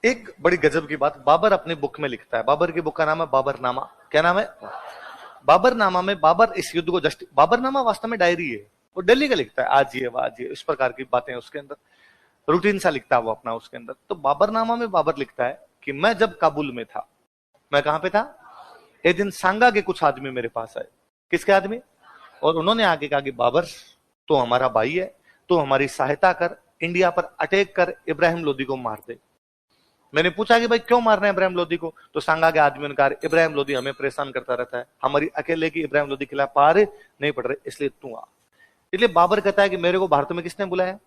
एक बड़ी गजब की बात बाबर अपनी बुक में लिखता है। बाबर की बुक का नाम है बाबरनामा। क्या नाम है? बाबरनामा में बाबर इस युद्ध को बाबरनामा वास्तव में डायरी है, वो दिल्ली का लिखता है, आज ये आज ये, इस प्रकार की बातें उसके अंदर, रूटीन सा लिखता है वो अपना उसके अंदर। तो बाबरनामा में बाबर लिखता है कि मैं जब काबुल में था, मैं कहां पे था, एक दिन सांगा के कुछ आदमी मेरे पास आए। किसके आदमी? और उन्होंने आगे कहा कि बाबर तो हमारा भाई है, तो हमारी सहायता कर, इंडिया पर अटैक कर, इब्राहिम लोदी को मार दे। मैंने पूछा कि भाई क्यों मार रहे हैं इब्राहिम लोदी को? तो सांगा के आदमियों ने कहा इब्राहिम लोदी हमें परेशान करता रहता है, हमारी अकेले की इब्राहिम लोदी के खिलाफ पार नहीं पड़ रहे, इसलिए तू आ। इसलिए बाबर कहता है कि मेरे को भारत में किसने बुलाया?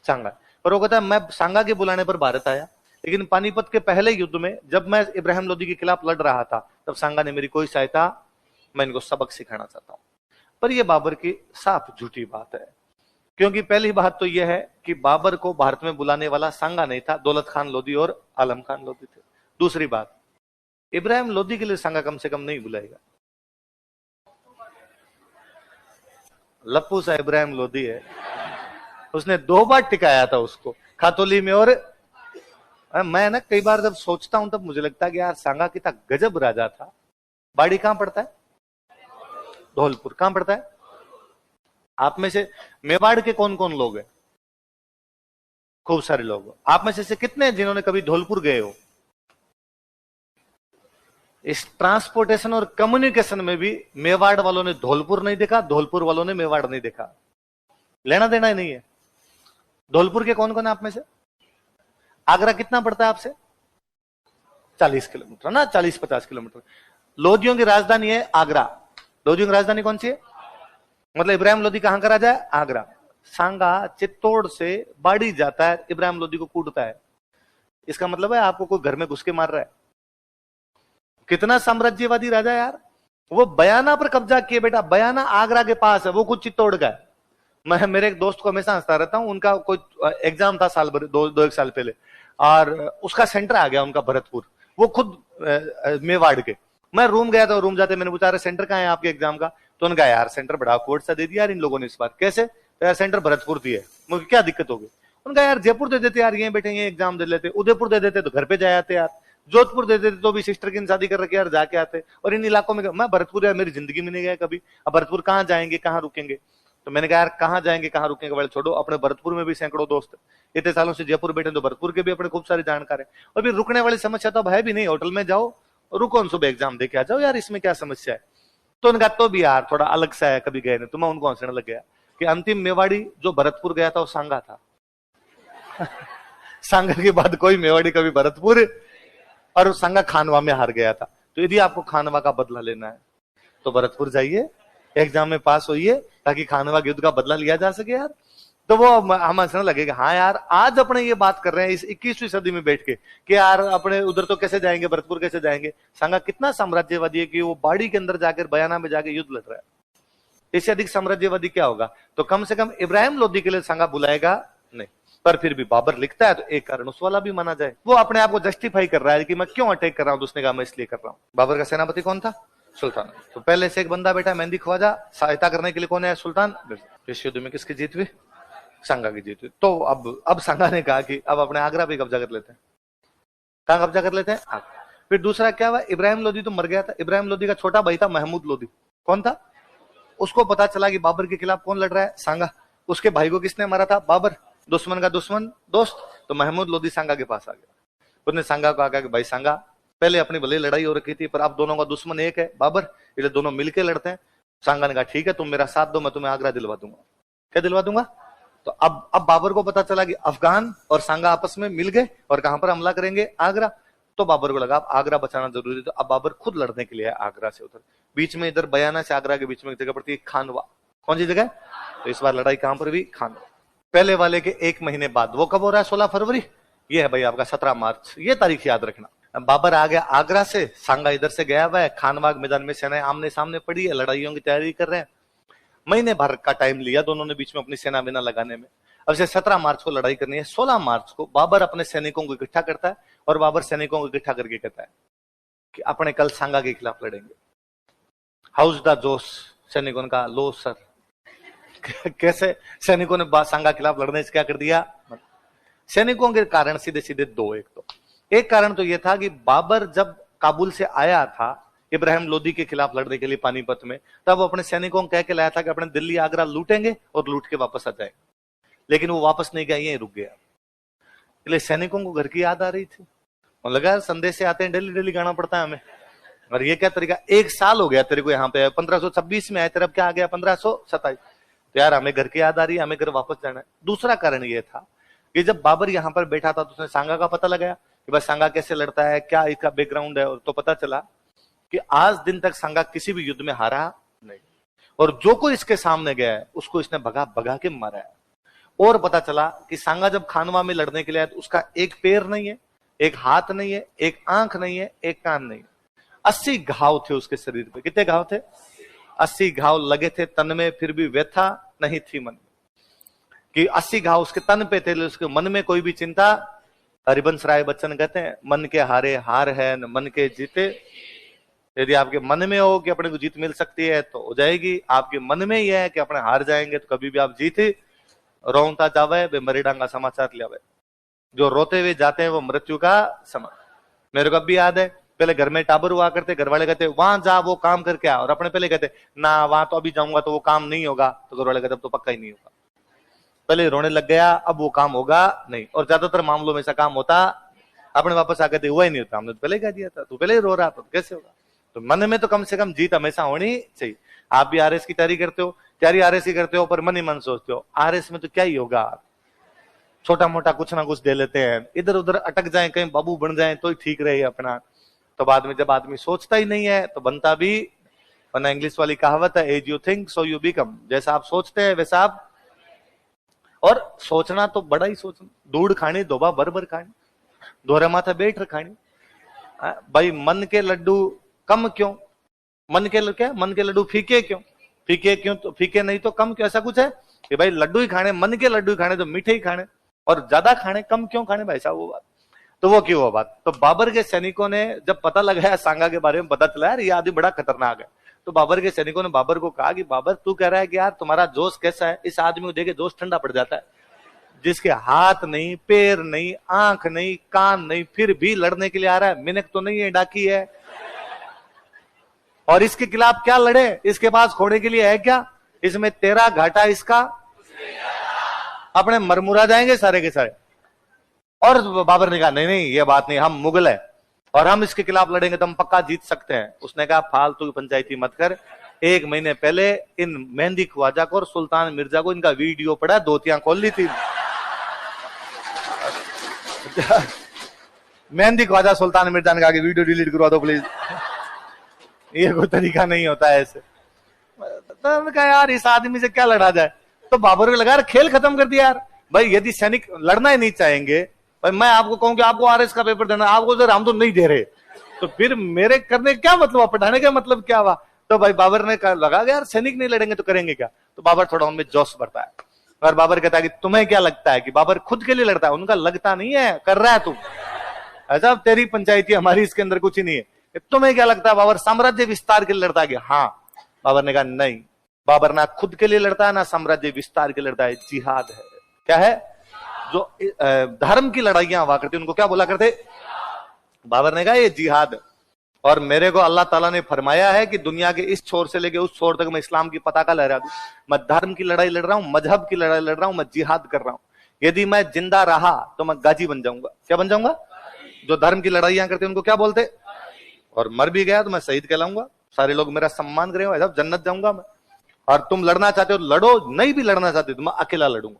सांगा। पर वो कहता है मैं सांगा के बुलाने पर भारत आया, लेकिन पानीपत के पहले युद्ध में जब मैं इब्राहिम लोदी के खिलाफ लड़ रहा था तब सांगा ने मेरी कोई सहायता, मैं इनको सबक सिखाना चाहता हूं। पर यह बाबर की साफ झूठी बात है, क्योंकि पहली बात तो यह है कि बाबर को भारत में बुलाने वाला सांगा नहीं था, दौलत खान लोदी और आलम खान लोदी थे। दूसरी बात, इब्राहिम लोदी के लिए सांगा कम से कम नहीं बुलाएगा। लप्पू सा इब्राहिम लोदी है, उसने 2 बार टिकाया था उसको खातोली में। और मैं ना कई बार जब सोचता हूं तब मुझे लगता है कि यार सांगा कितना गजब राजा था। बाड़ी कहां पड़ता है? धौलपुर। कहां पड़ता है? आप में से मेवाड़ के कौन कौन लोग हैं? खूब सारे लोग। आप में से कितने जिन्होंने कभी धौलपुर गए हो? इस ट्रांसपोर्टेशन और कम्युनिकेशन में भी मेवाड़ वालों ने धौलपुर नहीं देखा, धौलपुर वालों ने मेवाड़ नहीं देखा। लेना देना ही नहीं है। धौलपुर के कौन कौन है आप में से? आगरा कितना पड़ता है आपसे? 40 किलोमीटर ना, 40-50 किलोमीटर। लोदियों की राजधानी है आगरा। लोदियों की राजधानी कौन सी है? मतलब इब्राहिम लोदी कहां का राजा है? आगरा। सांगा चित्तौड़ से बाड़ी जाता है, इब्राहिम लोदी को कूटता है। इसका मतलब है आपको कोई घर में घुस के मार रहा है। कितना साम्राज्यवादी राजा है यार। वो बयाना पर कब्जा किए बेटा। बयाना आगरा के पास है, वो खुद चित्तौड़ का है। मैं मेरे एक दोस्त को हमेशा हंसता रहता हूं, उनका कोई एग्जाम था साल भर, दो एक साल पहले, और उसका सेंटर आ गया उनका भरतपुर, वो खुद मेवाड़ के। मैं रूम गया था, रूम जाते मैंने पूछा अरे सेंटर कहां है आपके एग्जाम का? तो उन्होंने कहा यार सेंटर बड़ा कोर्ट सा दे दिया यार इन लोगों ने इस बार। कैसे? तो यार सेंटर भरतपुर दिया है। मुझे क्या दिक्कत होगी? उनका यार जयपुर दे देते यार, ये बैठे ये एग्जाम दे लेते, उदयपुर दे देते तो घर पे जाए आते यार, जोधपुर दे देते तो भी सिस्टर की शादी कर रखे यार जाके आते, और इन इलाकों में मैं भरतपुर यार मेरी जिंदगी में नहीं गया कभी। अब भरतपुर कहाँ जाएंगे, कहाँ रुकेंगे? तो मैंने कहा यार कहाँ जाएंगे कहाँ रुकेंगे वाले छोड़ो, अपने भरतपुर में भी सैकड़ों दोस्त, इतने सालों से जयपुर बैठे तो भरतपुर के भी अपने खूब सारे जानकार है। और फिर रुकने वाली समस्या तो अब है भी नहीं, होटल में जाओ रुको, सुबह एग्जाम दे के आ जाओ यार, इसमें क्या समस्या है? तो उनका तो भी यार थोड़ा अलग सा है, कभी गए नहीं। तो मैं उनको हंसने लग गया कि अंतिम मेवाड़ी जो भरतपुर गया था वो सांगा था। सांगा के बाद कोई मेवाड़ी कभी भरतपुर, और सांगा खानवा में हार गया था। तो यदि आपको खानवा का बदला लेना है तो भरतपुर जाइए, एग्जाम में पास होइए, ताकि खानवा के युद्ध का बदला लिया जा सके यार। तो वो हम हंसने लगेगा, हाँ यार आज अपने ये बात कर रहे हैं इस 21वीं सदी में बैठ के कि यार अपने उधर तो कैसे जाएंगे, भरतपुर कैसे जाएंगे। सांगा कितना साम्राज्यवादी है कि वो बाड़ी के अंदर जाकर बयाना में जाके युद्ध लड़ रहा है। इससे अधिक साम्राज्यवादी क्या होगा? तो कम से कम इब्राहिम लोदी के लिए सांगा बुलाएगा नहीं। पर फिर भी बाबर लिखता है तो एक कारण उस वाला भी माना जाए। वो अपने आप को जस्टिफाई कर रहा है कि मैं क्यों अटैक कर रहा हूं। उसने कहा मैं इसलिए कर रहा हूं। बाबर का सेनापति कौन था? सुल्तान। तो पहले से एक बंदा बैठा मेहंदी ख्वाजा, सहायता करने के लिए कौन है? सुल्तान। इस युद्ध में किसकी जीत हुई? सांगा की जीत हुई। तो अब सांगा ने कहा कि अब अपने आगरा भी कब्जा कर लेते हैं। कहां कब्जा कर लेते हैं? आगरा। फिर दूसरा क्या हुआ? इब्राहिम लोदी तो मर गया था। इब्राहिम लोदी का छोटा भाई था महमूद लोदी। कौन था? उसको पता चला कि बाबर के खिलाफ कौन लड़ रहा है? सांगा। उसके भाई को किसने मारा था? बाबर। दुश्मन का दुश्मन दोस्त। तो महमूद लोदी सांगा के पास आ गया। उसने सांगा को कहा कि भाई सांगा, पहले अपनी भले लड़ाई हो रखी थी पर अब दोनों का दुश्मन एक है बाबर, इसलिए दोनों मिलके लड़ते हैं। सांगा ने कहा ठीक है तुम मेरा साथ दो, मैं तुम्हें आगरा दिलवा दूंगा। क्या दिलवा दूंगा? तो अब बाबर को पता चला कि अफगान और सांगा आपस में मिल गए और कहां पर हमला करेंगे? आगरा। तो बाबर को लगा अब आगरा बचाना जरूरी, तो अब बाबर खुद लड़ने के लिए है आगरा से उधर। बीच में इधर बयाना से आगरा के बीच में एक जगह पड़ती है खानवा। कौन सी जगह? तो इस बार लड़ाई कहां पर हुई? खानवा। पहले वाले के 1 महीने बाद। वो कब हो रहा है? 16 फरवरी। ये है भाई आपका 17 मार्च। ये तारीख याद रखना। बाबर आ गया आगरा से, सांगा इधर से गया हुआ है, खानवा मैदान में सेनाएं आमने सामने पड़ी है, लड़ाइयों की तैयारी कर रहे हैं। महीने भर का टाइम लिया दोनों ने बीच में अपनी सेना वेना लगाने में। अब से 17 मार्च को लड़ाई करनी है। 16 मार्च को बाबर अपने सैनिकों को इकट्ठा करता है और बाबर सैनिकों को इकट्ठा करके कहता है कि अपने कल सांगा के खिलाफ लड़ेंगे। हाउस द जोश। सैनिकों ने कहा लो सर। कैसे? सैनिकों ने सांगा के खिलाफ लड़ने से क्या कर दिया? सैनिकों के कारण सीधे सीधे 2। एक तो एक कारण तो यह था कि बाबर जब काबुल से आया था इब्राहिम लोदी के खिलाफ लड़ने के लिए पानीपत में, तब वो अपने सैनिकों को कह के लाया था कि अपने दिल्ली आगरा लूटेंगे और लूट के वापस आ जाएंगे, लेकिन वो वापस नहीं गया, यहीं रुक गया। इसलिए सैनिकों को घर की याद आ रही थी, और लगा संदेश से आते हैं डेली डेली गाना पड़ता है हमें, और ये क्या तरीका, 1 साल हो गया तेरे को यहाँ पे, 1526 में आए, तेरा क्या आ गया 1527, तो यार हमें घर की याद आ रही है, हमें घर वापस जाना है। दूसरा कारण ये था कि जब बाबर यहाँ पर बैठा था तो उसने सांगा का पता लगाया कि बस सांगा कैसे लड़ता है, क्या इसका बैकग्राउंड है, और तो पता चला कि आज दिन तक सांगा किसी भी युद्ध में हारा नहीं, और जो कोई इसके सामने गया है उसको इसने भगा भगा के मारा है। और पता चला कि सांगा जब खानवा में लड़ने के लिए आया तो उसका एक पैर नहीं है, एक हाथ नहीं है, एक आंख नहीं है, एक कान नहीं है, 80 घाव थे उसके शरीर पे। कितने घाव थे? 80 घाव लगे थे तन में, फिर भी व्यथा नहीं थी मन में, कि 80 घाव उसके तन पे थे, उसके मन में कोई भी चिंता। हरिवंश राय बच्चन कहते हैं, मन के हारे हार है न मन के जीते। यदि आपके मन में हो कि अपने को जीत मिल सकती है तो हो जाएगी, आपके मन में यह है कि अपने हार जाएंगे तो कभी भी आप जीते। रोता जावे वे मरे डांगा समाचार लियावे, जो रोते हुए जाते हैं वो मृत्यु का समान। मेरे को अब भी याद है, पहले घर में टाबर हुआ करते, घर वाले कहते वहां जा वो काम करके आ, और अपने पहले कहते ना वहां तो अभी जाऊंगा तो वो काम नहीं होगा, तो घर वाले कहते तो पक्का ही नहीं होगा। पहले रोने लग गया, अब वो काम होगा नहीं, और ज्यादातर मामलों में ऐसा काम होता, अपने वापस आकर हुआ ही नहीं होता, हमने तो पहले कह दिया था, तू पहले ही रो रहा था, तो कैसे होगा। तो मन में तो कम से कम जीत हमेशा होनी चाहिए। आप भी आरएस की तैयारी करते हो, तैयारी आरएस की करते हो, पर मन ही मन सोचते हो आरएस में तो क्या ही होगा, छोटा मोटा कुछ ना कुछ दे लेते हैं, इधर उधर अटक जाए, कहीं बाबू बन जाए तो ही ठीक रहे अपना। तो बाद में जब आदमी सोचता ही नहीं है तो बनता भी, वरना इंग्लिश वाली कहावत है, as you think so you become, जैसा आप सोचते हैं वैसा आप। और सोचना तो बड़ा ही सोचना, दूध खानी दोबा भर खानी, दोहरा माथा बैठ खानी। भाई मन के लड्डू कम क्यों, मन के लड्डू फीके क्यों, फीके क्यों, तो फीके नहीं तो कम क्यों, ऐसा कुछ है कि भाई लड्डू ही खाने, मन के लड्डू ही खाने तो मीठे ही खाने, और ज्यादा खाने कम क्यों खाने भाई साहब, वो बात तो वो क्यों वो बात। तो बाबर के सैनिकों ने जब पता लगाया सांगा के बारे में, पता चला यार ये आदमी बड़ा खतरनाक है, तो बाबर के सैनिकों ने बाबर को कहा कि बाबर तू कह रहा है कि यार तुम्हारा जोश कैसा है, इस आदमी को देखे जोश ठंडा पड़ जाता है, जिसके हाथ नहीं, पैर नहीं, आंख नहीं, कान नहीं, फिर भी लड़ने के लिए आ रहा है, मिनक तो नहीं है, डाकी है, और इसके खिलाफ क्या लड़े, इसके पास खोने के लिए है क्या, इसमें तेरा घाटा इसका, अपने मरमुरा जाएंगे सारे के सारे। और बाबर ने कहा नहीं नहीं ये बात नहीं, हम मुगल है और हम इसके खिलाफ लड़ेंगे तो हम पक्का जीत सकते हैं। उसने कहा फालतू की पंचायती मत कर, 1 महीने पहले इन मेहंदी ख्वाजा को और सुल्तान मिर्जा को इनका वीडियो पड़ा, धोतियां खोल ली थी। मेहंदी ख्वाजा सुल्तान मिर्जा ने कहा कि वीडियो डिलीट करवा दो प्लीज, ये कोई तरीका नहीं होता है ऐसे। तो कहा यार इस आदमी से क्या लड़ा जाए, तो बाबर को लगा खेल खत्म कर दिया यार। भाई यदि सैनिक लड़ना ही नहीं चाहेंगे, भाई मैं आपको कहूं कि आपको आरएस का पेपर देना, आपको जरा हम तो नहीं दे रहे, तो फिर मेरे करने क्या मतलब, पढ़ाने का मतलब क्या हुआ। तो भाई बाबर ने लगा यार सैनिक नहीं लड़ेंगे तो करेंगे क्या। तो बाबर थोड़ा उनमें जोश भरता है, और बाबर कहता है कि तुम्हें क्या लगता है कि बाबर खुद के लिए लड़ता है, उनका लगता नहीं है, कर रहा है तू, ऐसा तेरी पंचायती हमारी इसके अंदर कुछ ही नहीं है। तुम्हें क्या लगता है बाबर साम्राज्य विस्तार के लिए लड़ता है? हाँ। बाबर ने कहा नहीं, बाबर ना खुद के लिए लड़ता है ना साम्राज्य विस्तार के लिए लड़ता है, जिहाद है। क्या है? जो धर्म की लड़ाइयां हुआ करती उनको क्या बोला करते? बाबर ने कहा ये जिहाद, और मेरे को अल्लाह ताला ने फरमाया है कि दुनिया के इस छोर से लेके उस छोर तक मैं इस्लाम की पताका लहरा दूं। मैं धर्म की लड़ाई लड़ रहा हूं, मजहब की लड़ाई लड़ रहा हूं, मैं जिहाद कर रहा हूं। यदि मैं जिंदा रहा तो मैं गाजी बन जाऊंगा। क्या बन जाऊंगा? जो धर्म की लड़ाइयां करते उनको क्या बोलते? और मर भी गया तो मैं शहीद कहलाऊंगा, सारे लोग मेरा सम्मान करेंगे, जन्नत जाऊंगा मैं। और तुम लड़ना चाहते हो लड़ो, नहीं भी लड़ना चाहते तो मैं अकेला लड़ूंगा।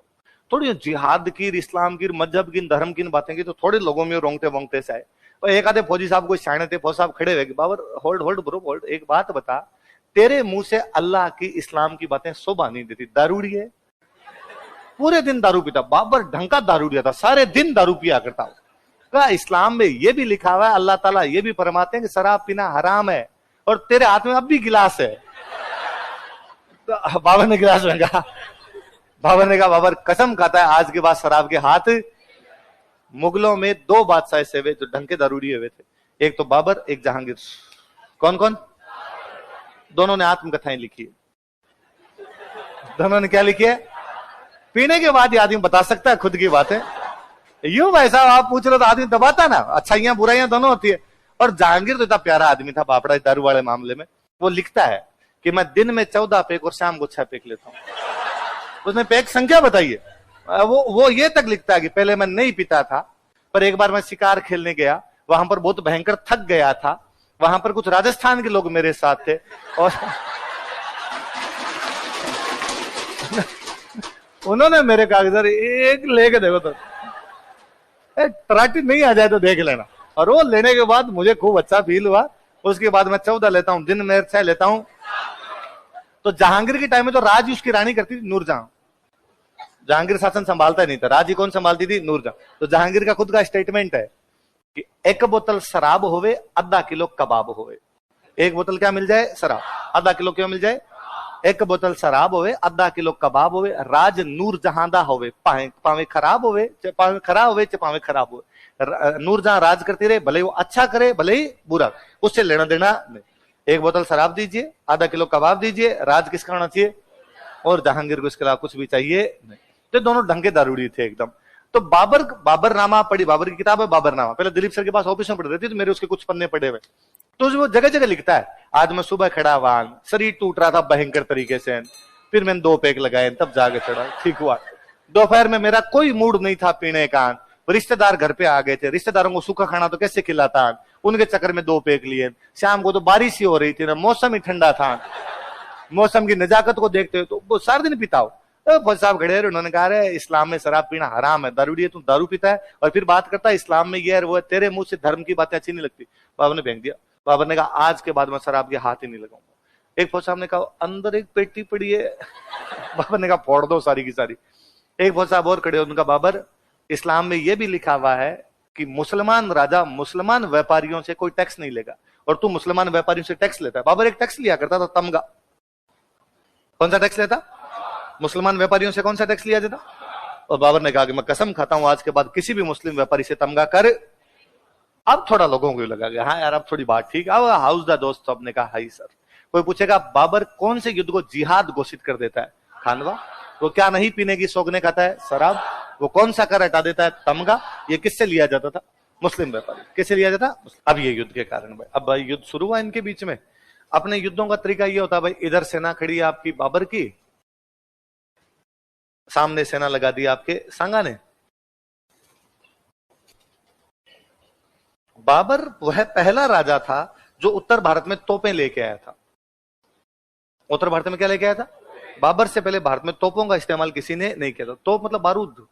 थोड़ी जिहाद की, इस्लाम की, मजहब की, धर्म की बातें की तो थोड़े लोगों में रोंगटे वोंगटे से आए। और एक आधे फौजी साहब कोई शाणे थे, फौजी साहब खड़े हुए, Babar hold hold bro hold, एक बात बता, तेरे मुंह से अल्लाह की, इस्लाम की बातें शोभा नहीं देती, दारूड़ी है, पूरे दिन दारू पीता। बाबर ढंग का दारूड़ी था, सारे दिन दारू पिया करता हूं। कहा इस्लाम में ये भी लिखा हुआ है, अल्लाह ताला ये भी फरमाते हैं कि शराब पीना हराम है, और तेरे हाथ में अब भी गिलास है। तो बाबर ने गिलास में कहा, बाबर ने कहा बाबर कसम खाता है आज के बाद शराब के हाथ। मुगलों में 2 बादशाह ऐसे हुए जो ढंग के दारूड़ी हुए थे, एक तो बाबर, एक जहांगीर। कौन कौन? दोनों ने आत्मकथाएं लिखी है। दोनों ने क्या लिखी है? पीने के बाद ये आदमी बता सकता है खुद की बातें। यूं भाई साहब आप पूछ रहे तो आदमी दबाता ना, अच्छाइयां बुराइयां दोनों होती है। और जहांगीर तो इतना प्यारा आदमी था बापड़ा दारू वाले मामले में, वो लिखता है कि मैं दिन में 14 पेक और शाम को 6 पेक लेता हूं। उसने पेक संख्या बताई है। वो ये तक लिखता है कि पहले मैं नहीं पीता था, पर एक बार मैं शिकार खेलने गया, वहां पर बहुत भयंकर थक गया था, वहां पर कुछ राजस्थान के लोग मेरे साथ थे और उन्होंने मेरे कागजात एक लेके देखो तो तराटी नहीं आ जाए तो देख लेना। और वो लेने के बाद मुझे खूब अच्छा फील हुआ। उसके बाद मैं 14 लेता हूं, दिन में 6 लेता हूं। तो जहांगीर के टाइम में तो राज उसकी रानी करती थी नूरजहां। जहांगीर शासन संभालता ही नहीं था, राज ही कौन संभालती थी? नूरजहां। तो जहांगीर का खुद का स्टेटमेंट है कि 1 बोतल शराब होवे, आधा किलो कबाब होवे। 1 बोतल क्या मिल जाए? शराब। आधा किलो क्या मिल जाए? 1 बोतल शराब होवे, आधा किलो कबाब होवे, राज नूरजहां दा होवे, पावे खराब होवे, पावे खराब होवे, पावे खराब होवे। नूरजहां राज करती रहे, भले ही वो अच्छा करे भले ही बुरा, उससे लेना देना नहीं। 1 बोतल शराब दीजिए, आधा किलो कबाब दीजिए, राज किसका होना चाहिए? और जहांगीर को इसके अलावा कुछ भी चाहिए नहीं। तो दोनों ढंग के दारूड़ी थे एकदम। तो बाबरनामा पढ़ी, बाबर की किताब है बाबरनामा, पहले दिलीप सर के पास ऑफिस में पढ़ रही थी, तो मेरे उसके कुछ पन्ने पड़े हुए। तो वो जगह जगह लिखता है, आज मैं सुबह खड़ा हुआ, शरीर टूट रहा था भयंकर तरीके से, फिर मैंने 2 पेक लगाए, तब जाके चढ़ा, ठीक हुआ। दोपहर में मेरा कोई मूड नहीं था पीने का, रिश्तेदार घर पे आ गए थे, रिश्तेदारों को सूखा खाना तो कैसे खिलाता, उनके चक्कर में 2 पेक लिए। शाम को तो बारिश ही हो रही थी ना, मौसम ही ठंडा था, मौसम की नजाकत को देखते हुए तो वो सारा दिन पीता हो। तो साहब खड़े उन्होंने कहा रे इस्लाम में शराब पीना हराम है, दारूड़ी है, तुम दारू पीता है और फिर बात करता है इस्लाम में ये है वो है, तेरे मुंह से धर्म की बातें अच्छी नहीं लगती। बाबा ने फेंक दिया। बाबा ने कहा आज के बाद मैं शराब के हाथ ही नहीं लगाऊंगा। एक फौज साहब ने कहा अंदर एक पेटी पड़ी है। बाबा ने कहा फोड़ दो सारी की सारी। एक फौज साहब और खड़े, उनका बाबर इस्लाम में यह भी लिखा हुआ है कि मुसलमान राजा मुसलमान व्यापारियों से कोई टैक्स नहीं लेगा और तू मुसलमान व्यापारियों से टैक्स लेता है। बाबर एक टैक्स लिया करता था, तमगा। कौन सा टैक्स लेता? मुसलमान व्यापारियों से कौन सा टैक्स लिया जाता? और बाबर ने कहा कि मैं कसम खाता हूं आज के बाद किसी भी मुस्लिम व्यापारी से तमगा कर। अब थोड़ा लोगों को लगा कि हाँ यार अब थोड़ी बात ठीक। अब हाउस दा दोस्त साहब ने कहा हाई सर। कोई पूछेगा बाबर कौन से युद्ध को जिहाद घोषित कर देता है? खानवा। वो क्या नहीं पीने की सौगने खाता है? शराब। वो कौन सा कर हटा देता है? तमगा। ये किससे लिया जाता था? मुस्लिम व्यापारी। किससे लिया जाता? अब ये युद्ध के कारण भाई, अब भाई युद्ध शुरू हुआ इनके बीच में। अपने युद्धों का तरीका ये होता है भाई, इधर सेना खड़ी है आपकी बाबर की, सामने सेना लगा दी आपके सांगा ने। बाबर वह पहला राजा था जो उत्तर भारत में तोपें लेके आया था। उत्तर भारत में क्या लेके आया था? बाबर से पहले भारत में तोपों का इस्तेमाल किसी ने नहीं किया था। तोप मतलब बारूद।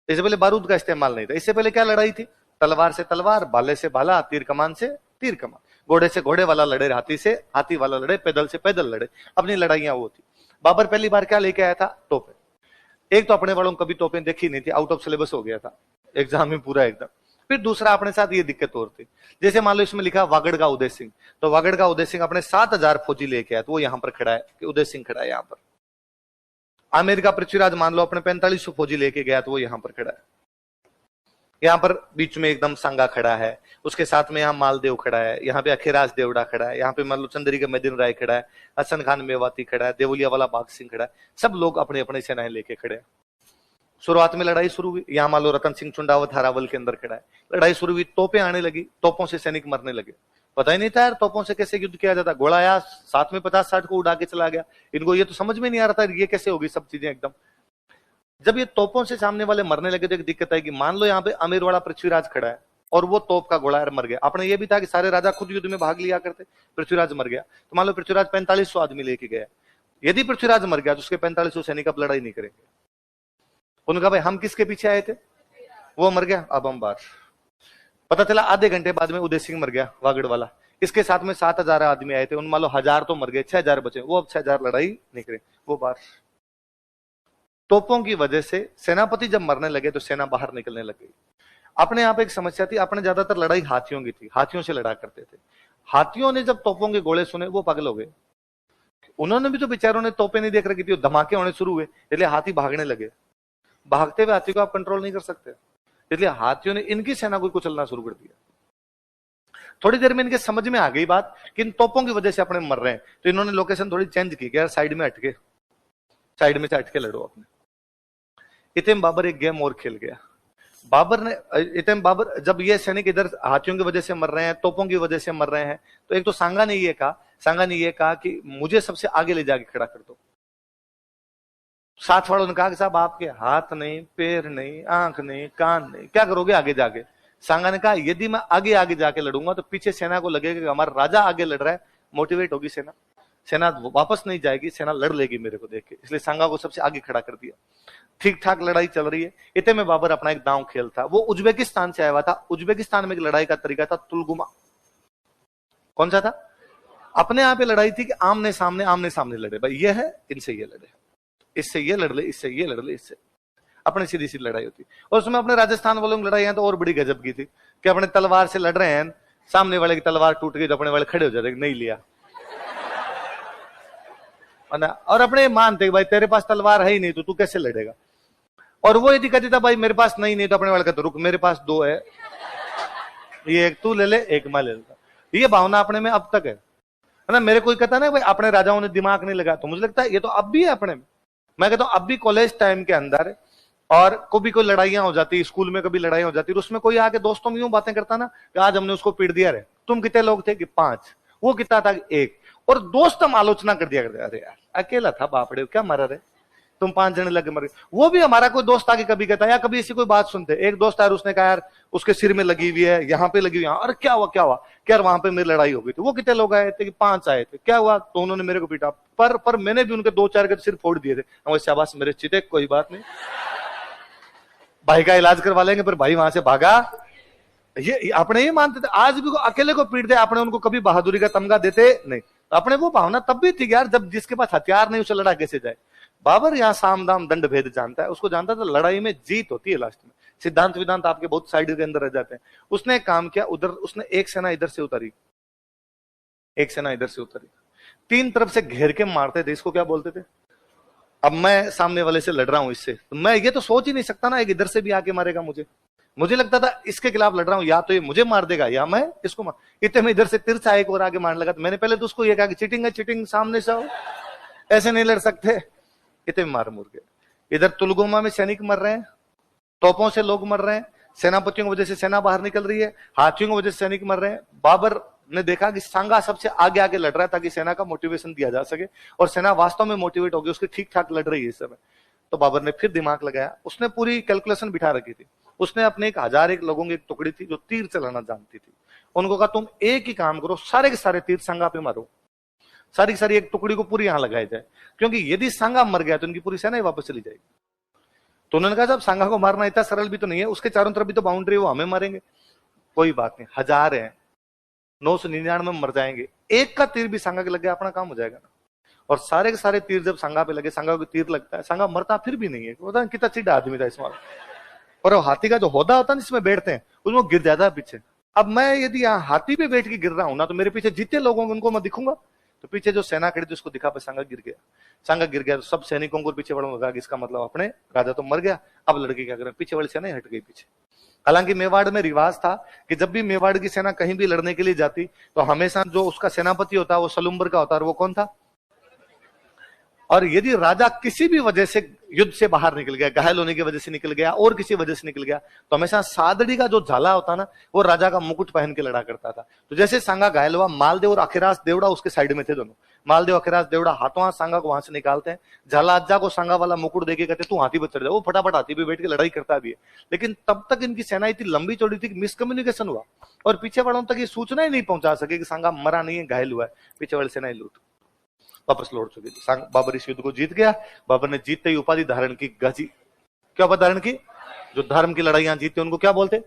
इससे पहले बारूद का इस्तेमाल नहीं था। इससे पहले क्या लड़ाई थी? तलवार से तलवार, भाले से भाला, तीर कमान से तीर कमान, घोड़े से घोड़े वाला लड़े, हाथी से हाथी वाला लड़े, पैदल से पैदल लड़े। अपनी लड़ाइयां वो थी। बाबर पहली बार क्या लेके आया था? तोपें। एक तो अपने वालों को कभी तोपें देखी नहीं थी, आउट ऑफ सिलेबस हो गया था एग्जाम में पूरा एकदम। फिर दूसरा अपने साथ ये दिक्कत और थी, जैसे मान लो इसमें लिखा वागड़ का उदय सिंह, तो वागड़ का उदय सिंह अपने 7000 फौजी लेके आया, तो वो यहां पर खड़ा है कि उदय सिंह खड़ा है यहां पर। आमेर का पृथ्वीराज मान लो अपने 4500 फौजी लेके गया, तो वो यहां पर खड़ा है। यहाँ पर बीच में एकदम सांगा खड़ा है, उसके साथ में यहाँ मालदेव खड़ा है, यहाँ पे अखिराज देवड़ा खड़ा है, यहाँ पे मान लो चंदेरी का मेदिन राय खड़ा है, हसन खान मेवाती खड़ा है, देवलिया वाला बाग सिंह खड़ा है। सब लोग अपने अपने सेनाएं लेके खड़े हैं। शुरुआत में लड़ाई शुरू हुई, यहाँ मान लो रतन सिंह चुंडावत हरावल के अंदर खड़ा है। लड़ाई शुरू हुई, तोपें आने लगी, तोपों से सैनिक मरने लगे। पता ही नहीं था यार तोपों से कैसे युद्ध किया जाता। घोड़ा आया साथ में 50-60 को उड़ा के चला गया। इनको ये तो समझ में नहीं आ रहा था ये कैसे होगी सब चीजें एकदम। जब ये तोपों से सामने वाले मरने लगे तो एक दिक्कत आई कि मान लो यहाँ पे अमीर वाला पृथ्वीराज खड़ा है और वो तोप का घोड़ा मर गया। अपने ये भी था कि सारे राजा खुद युद्ध में भाग लिया करते, पृथ्वीराज मर गया तो मान लो पृथ्वीराज 4500 आदमी लेके गया। यदि पृथ्वीराज मर गया तो उसके 4500 सैनिक अब लड़ाई नहीं करेंगे। उन्होंने कहा भाई हम किसके पीछे आए थे? वो मर गया, अब हम बाहर। पता चला आधे घंटे बाद में उदय सिंह मर गया वागड़ वाला। इसके साथ में 7000 आदमी आए थे, उन मान लो 1000 तो मर गए, 6000 बचे। वो अब 6000 लड़ाई नहीं करे, वो बाहर। तोपों की वजह से सेनापति जब मरने लगे तो सेना बाहर निकलने लग गई। अपने यहाँ पे एक समस्या थी, अपने ज्यादातर लड़ाई हाथियों की थी, हाथियों से लड़ा करते थे। हाथियों ने जब तोपों के गोले सुने वो पागल हो गए। उन्होंने भी तो बेचारों ने तोपें नहीं देख रखी थी, धमाके होने शुरू हुए, इसलिए हाथी भागने लगे। भागते हुए हाथी को आप कंट्रोल नहीं कर सकते, इसलिए हाथियों ने इनकी सेना को कुचलना शुरू कर दिया। थोड़ी देर में इनके समझ में आ गई बात कि इन तोपों की वजह से अपने मर रहे हैं, तो इन्होंने लोकेशन थोड़ी चेंज की, यार साइड में हटके, साइड में से हटके लड़ो अपने। इतने बाबर एक गेम और खेल गया। बाबर ने इतने बाबर जब ये सैनिक इधर हाथियों की वजह से मर रहे हैं, तोपों की वजह से मर रहे हैं, तो एक तो सांगा ने ये कहा कि मुझे सबसे आगे ले जाके खड़ा कर दो। साथ वालों ने कहा कि साहब आपके हाथ नहीं, पैर नहीं, आंख नहीं, कान नहीं, क्या करोगे आगे जाके? सांगा ने कहा यदि मैं आगे आगे जाके लड़ूंगा तो पीछे सेना को लगेगा कि हमारा राजा आगे लड़ रहा है, मोटिवेट होगी सेना, सेना वापस नहीं जाएगी, सेना लड़ लेगी मेरे को देख के। इसलिए सांगा को सबसे आगे खड़ा कर दिया। ठीक ठाक लड़ाई चल रही है, इतने में बाबर अपना एक दांव खेल था। वो उज्बेकिस्तान से आया हुआ था। उज्बेकिस्तान में एक लड़ाई का तरीका था तुलगुमा। कौन सा था? अपने यहाँ पे लड़ाई थी कि आमने सामने लड़े, भाई ये है इनसे ये लड़े, इससे ये लड़ ले, इससे ये लड़ ले, इससे अपने सीधी सीधी लड़ाई होती। और उसमें अपने राजस्थान वालों की लड़ाई है तो और बड़ी गजब की थी कि अपने तलवार से लड़ रहे हैं, सामने वाले की तलवार टूट गई तो अपने वाले खड़े हो जाते, नहीं लिया। और अपने मानते भाई तेरे पास तलवार है ही नहीं तो तू कैसे लड़ेगा। और वो यदि कहती था भाई मेरे पास नहीं तो अपने वाले कहते रुक मेरे पास दो है, ये एक तू ले ले एक मैं ले लेता। ये भावना अपने में अब तक है ना। मेरे कोई कहता ना भाई अपने राजाओं ने दिमाग नहीं लगा, तो मुझे लगता है ये तो अब भी है अपने में। मैं कहता हूं अब भी कॉलेज टाइम के अंदर और कभी कोई लड़ाइयां हो जाती, स्कूल में कभी लड़ाई हो जाती, तो उसमें कोई आके दोस्तों में यूं बातें करता ना कि आज हमने उसको पीट दिया रे, तुम कितने लोग थे कि 5, वो कितना था 1, और दोस्त हम आलोचना कर दिया करते, अरे यार अकेला था बापड़े क्या मरा रे, तुम 5 जने लगे मर गए। वो भी हमारा कोई दोस्त आके कभी कहता या कभी ऐसी कोई बात सुनते, एक दोस्त यार उसने कहा यार उसके सिर में लगी हुई है, यहाँ पे लगी हुई है, अरे क्या हुआ क्या वहां पे मेरी लड़ाई हो गई थी, वो कितने लोग आए थे कि 5 आए थे, क्या हुआ तो उन्होंने मेरे को पीटा, पर मैंने भी उनके 2-4 के सिर फोड़ दिए थे। शाबाश मेरे चिते, कोई बात नहीं, भाई का इलाज करवा लेंगे, पर भाई वहां से भागा। ये अपने ही मानते थे, आज भी अकेले को पीट दे अपने उनको कभी बहादुरी का तमगा देते नहीं। अपने वो भावना तब भी थी यार जब जिसके पास हथियार नहीं उसे लड़ा कैसे जाए। बाबर यहाँ साम दाम दंड भेद जानता है, उसको जानता था लड़ाई में जीत होती है लास्ट में। सिद्धांत विधांत आपके बहुत साइड के अंदर रह जाते हैं। उसने एक काम किया, उधर उसने एक सेना इधर से उतरी, एक सेना इधर से उतरी, 3 तरफ से घेर के मारते थे, इसको क्या बोलते थे? अब मैं सामने वाले से लड़ रहा हूं इससे, तो मैं ये तो सोच ही नहीं सकता ना एक इधर से भी आके मारेगा मुझे लगता था इसके खिलाफ लड़ रहा हूं, या तो ये मुझे मार देगा या मैं इसको मार। इतने में इधर से तिरछा एक और आगे मारने लगा, तो मैंने पहले तो उसको ये कहा कि चीटिंग है चीटिंग, सामने से आओ, ऐसे नहीं लड़ सकते। इतने मार मुर गए। इधर तुलगोमा में सैनिक मर रहे हैं, तोपों से लोग मर रहे हैं, सेनापतियों की वजह से सेना बाहर निकल रही है, हाथियों की वजह से सैनिक मर रहे हैं। बाबर ने देखा कि सांगा सबसे आगे आगे लड़ रहा है ताकि सेना का मोटिवेशन दिया जा सके, और सेना वास्तव में मोटिवेट होगी, उसकी ठीक ठाक लड़ रही है इस समय। तो बाबर ने फिर दिमाग लगाया, उसने पूरी कैलकुलेशन बिठा रखी थी। उसने अपने 1001 लोगों की एक टुकड़ी थी जो तीर चलाना जानती थी, उनको कहा तुम एक ही काम करो, सारे के सारे तीर सांगा पे मारो, सारी की सारी एक टुकड़ी को पूरी यहां लगाई जाए, क्योंकि यदि सांगा मर गया तो उनकी पूरी सेना ही वापस चली जाएगी। तो उन्होंने कहा जब सांगा को मारना इतना सरल भी तो नहीं है, उसके चारों तरफ भी तो बाउंड्री, वो हमें मारेंगे, कोई बात नहीं, 1000 है 999 में मर जाएंगे, एक का तीर भी सांगा के लग गया अपना काम हो जाएगा ना। और सारे के सारे तीर जब सांगा पे लगे, सांगा को तीर लगता है, सांगा मरता फिर भी नहीं है, पता नहीं कितना चिड़ा आदमी था इसमें। और वो हाथी का जो होदा होता है जिसमें बैठते हैं उसमें गिर जाता है पीछे। अब मैं यदि यहाँ हाथी पे बैठ के गिर रहा हूं ना, तो मेरे पीछे जितने लोग होंगे उनको मैं दिखूंगा, तो पीछे जो सेना खड़ी थी उसको दिखा पे सांगा गिर गया। सांगा गिर गया तो सब सैनिकों को पीछे वालों लगा, इसका मतलब अपने राजा तो मर गया, अब लड़के क्या करें, पीछे वाली सेना हट गई पीछे। हालांकि मेवाड़ में रिवाज था कि जब भी मेवाड़ की सेना कहीं भी लड़ने के लिए जाती तो हमेशा जो उसका सेनापति होता है वो सलुम्बर का होता है, और वो कौन था? और यदि राजा किसी भी वजह से युद्ध से बाहर निकल गया, घायल होने की वजह से निकल गया और किसी वजह से निकल गया, तो हमेशा सादड़ी का जो झाला होता ना वो राजा का मुकुट पहन के लड़ा करता था। तो जैसे सांगा घायल हुआ, मालदेव और अखिराज देवड़ा उसके साइड में थे दोनों, मालदेव अखिराज देवड़ा हाथों हाथ सांगा को वहां से निकालते हैं, झाला अज्जा को सांगा वाला मुकुट देके कहते तू हाथी पर चढ़ जा, वो फटाफट हाथी पे बैठ के लड़ाई करता भी है। लेकिन तब तक इनकी सेना इतनी लंबी चौड़ी थी कि मिसकम्युनिकेशन हुआ और पीछे वालों तक ये सूचना ही नहीं पहुंचा सके कि सांगा मरा नहीं है, घायल हुआ है, पीछे वाली सेना ही लूट वापस लौट चुकी थी। बाबर इस युद्ध को जीत गया। बाबर ने जीतते ही उपाधि धारण की, गाजी क्या उपाधि धारण की? जो धर्म की लड़ाइयां जीतते उनको क्या बोलते?